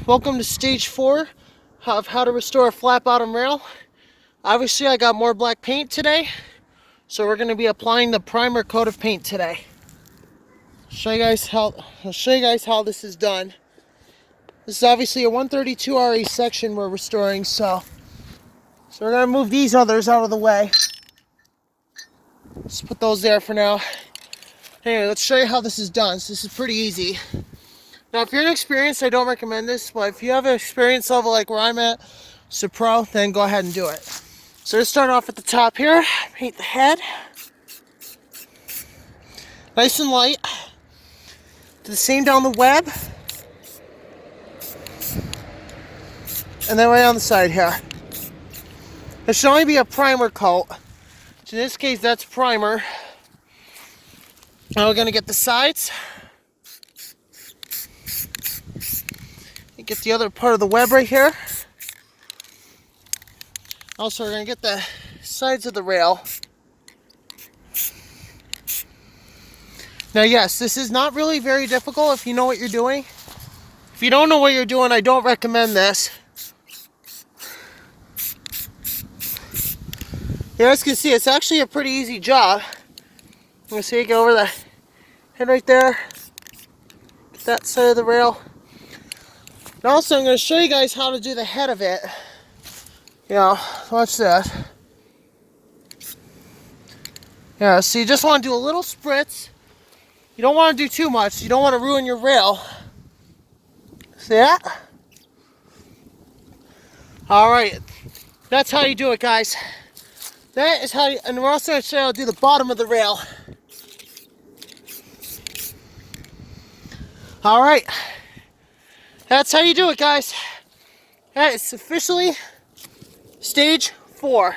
Welcome to stage 4 of how to restore a flat bottom rail. Obviously I got more black paint today, so we're going to be applying the primer coat of paint today. I'll show you guys how this is done. This is obviously a 132 RE section we're restoring, so we're going to move these others out of the way. Just put those there for now. Anyway, let's show you how this is done. So this is pretty easy. Now, if you're inexperienced, I don't recommend this, but if you have an experience level like where I'm at, so pro, then go ahead and do it. So let's start off at the top here. Paint the head. Nice and light. Do the same down the web. And then right on the side here. It should only be a primer coat. So in this case, that's primer. Now we're going to get the sides. Get the other part of the web right here. Also, we're going to get the sides of the rail. Now, yes, this is not really very difficult if you know what you're doing. If you don't know what you're doing, I don't recommend this. You guys can see it's actually a pretty easy job. I'm going to see you go over the head right there. Get that side of the rail. And also, I'm going to show you guys how to do the head of it. Yeah, watch that. Yeah, so you just want to do a little spritz. You don't want to do too much. You don't want to ruin your rail. See that? Alright, that's how you do it, guys. That is how you, and we're also going to show you how to do the bottom of the rail. Alright. That's how you do it, guys. That is officially stage 4.